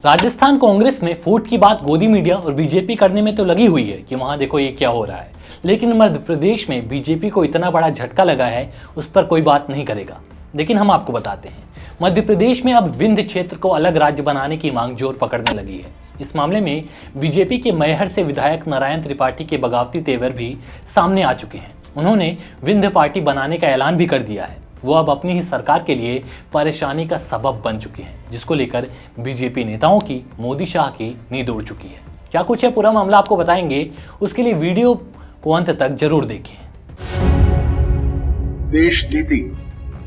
राजस्थान कांग्रेस में फूट की बात गोदी मीडिया और बीजेपी करने में तो लगी हुई है कि वहां देखो ये क्या हो रहा है, लेकिन मध्य प्रदेश में बीजेपी को इतना बड़ा झटका लगा है उस पर कोई बात नहीं करेगा। लेकिन हम आपको बताते हैं, मध्य प्रदेश में अब विंध्य क्षेत्र को अलग राज्य बनाने की मांग जोर पकड़ने लगी है। इस मामले में बीजेपी के मैहर से विधायक नारायण त्रिपाठी के बगावती तेवर भी सामने आ चुके हैं। उन्होंने विंध्य पार्टी बनाने का ऐलान भी कर दिया है। वो अब अपनी ही सरकार के लिए परेशानी का सबब बन चुकी हैं, जिसको लेकर बीजेपी नेताओं की मोदी शाह की नींद उड़ चुकी है। क्या कुछ है पूरा मामला आपको बताएंगे, उसके लिए वीडियो को अंत तक जरूर देखें। देश नीति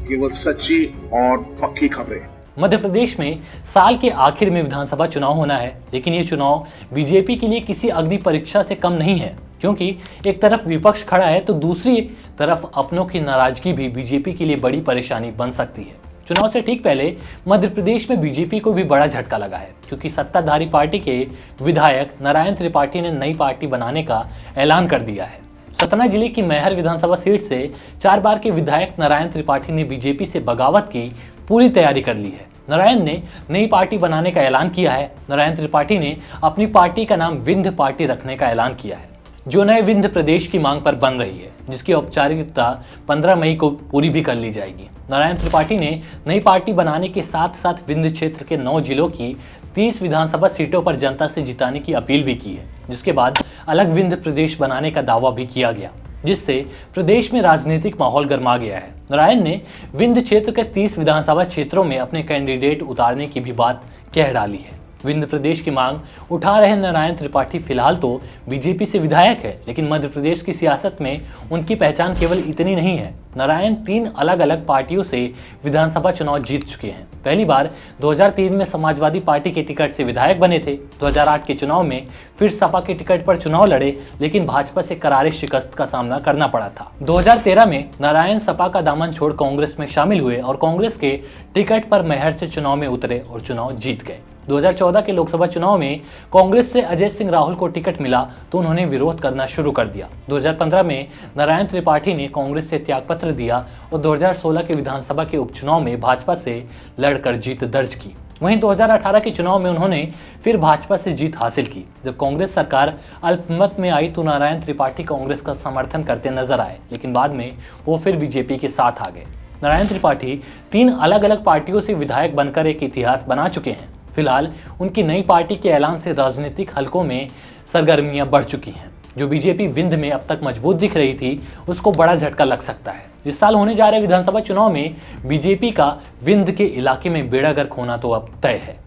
केवल सच्ची और पक्की खबरें। मध्य प्रदेश में साल के आखिर में विधानसभा चुनाव होना है, लेकिन ये चुनाव बीजेपी के लिए किसी अग्नि परीक्षा से कम नहीं है, क्योंकि एक तरफ विपक्ष खड़ा है तो दूसरी तरफ अपनों की नाराजगी भी बीजेपी के लिए बड़ी परेशानी बन सकती है। चुनाव से ठीक पहले मध्य प्रदेश में बीजेपी को भी बड़ा झटका लगा है, क्योंकि सत्ताधारी पार्टी के विधायक नारायण त्रिपाठी ने नई पार्टी बनाने का ऐलान कर दिया है। सतना जिले की मैहर विधानसभा सीट से 4 बार के विधायक नारायण त्रिपाठी ने बीजेपी से बगावत की पूरी तैयारी कर ली है। नारायण ने नई पार्टी बनाने का ऐलान किया है। नारायण त्रिपाठी ने अपनी पार्टी का नाम विंध्य पार्टी रखने का ऐलान किया है, जो नए विंध्य प्रदेश की मांग पर बन रही है, जिसकी औपचारिकता 15 मई को पूरी भी कर ली जाएगी। नारायण त्रिपाठी ने नई पार्टी बनाने के साथ साथ विंध्य क्षेत्र के 9 जिलों की 30 विधानसभा सीटों पर जनता से जिताने की अपील भी की है, जिसके बाद अलग विंध्य प्रदेश बनाने का दावा भी किया गया, जिससे प्रदेश में राजनीतिक माहौल गर्मा गया है। नारायण ने विंध्य क्षेत्र के 30 विधानसभा क्षेत्रों में अपने कैंडिडेट उतारने की भी बात कह डाली है। विंध्य प्रदेश की मांग उठा रहे नारायण त्रिपाठी फिलहाल तो बीजेपी से विधायक है, लेकिन मध्य प्रदेश की सियासत में उनकी पहचान केवल इतनी नहीं है। नारायण 3 अलग अलग पार्टियों से विधानसभा चुनाव जीत चुके हैं। पहली बार 2003 में समाजवादी पार्टी के टिकट से विधायक बने थे। 2008 के चुनाव में फिर सपा के टिकट पर चुनाव लड़े, लेकिन भाजपा से करारे शिकस्त का सामना करना पड़ा था। 2013 में नारायण सपा का दामन छोड़ कांग्रेस में शामिल हुए और कांग्रेस के टिकट पर मैहर से चुनाव में उतरे और चुनाव जीत गए। 2014 के लोकसभा चुनाव में कांग्रेस से अजय सिंह राहुल को टिकट मिला तो उन्होंने विरोध करना शुरू कर दिया। 2015 में नारायण त्रिपाठी ने कांग्रेस से त्यागपत्र दिया और 2016 के विधानसभा के उपचुनाव में भाजपा से लड़कर जीत दर्ज की। वहीं 2018 के चुनाव में उन्होंने फिर भाजपा से जीत हासिल की। जब कांग्रेस सरकार अल्पमत में आई तो नारायण त्रिपाठी कांग्रेस का समर्थन करते नजर आए, लेकिन बाद में वो फिर बीजेपी के साथ आ गए। नारायण त्रिपाठी 3 अलग अलग पार्टियों से विधायक बनकर एक इतिहास बना चुके हैं। फिलहाल उनकी नई पार्टी के ऐलान से राजनीतिक हलकों में सरगर्मियां बढ़ चुकी हैं। जो बीजेपी विंध्य में अब तक मजबूत दिख रही थी, उसको बड़ा झटका लग सकता है। इस साल होने जा रहे विधानसभा चुनाव में बीजेपी का विंध्य के इलाके में बेड़ा गर्क होना तो अब तय है।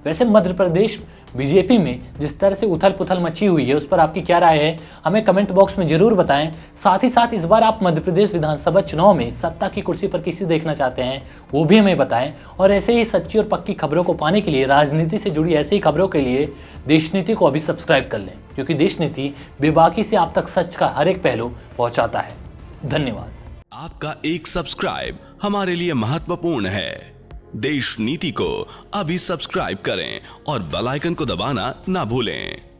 वैसे मध्य प्रदेश बीजेपी में जिस तरह से उथल पुथल मची हुई है, उस पर आपकी क्या राय है, हमें कमेंट बॉक्स में जरूर बताएं। साथ ही साथ इस बार आप मध्य प्रदेश विधानसभा चुनाव में सत्ता की कुर्सी पर किसे देखना चाहते हैं, वो भी हमें बताएं। और ऐसे ही सच्ची और पक्की खबरों को पाने के लिए, राजनीति से जुड़ी ऐसी खबरों के लिए देशनीति को अभी सब्सक्राइब कर लें, क्योंकि देशनीति बेबाकी से आप तक सच का हर एक पहलू पहुंचाता है। धन्यवाद। आपका एक सब्सक्राइब हमारे लिए महत्वपूर्ण है। देश नीति को अभी सब्सक्राइब करें और बेल आइकन को दबाना ना भूलें।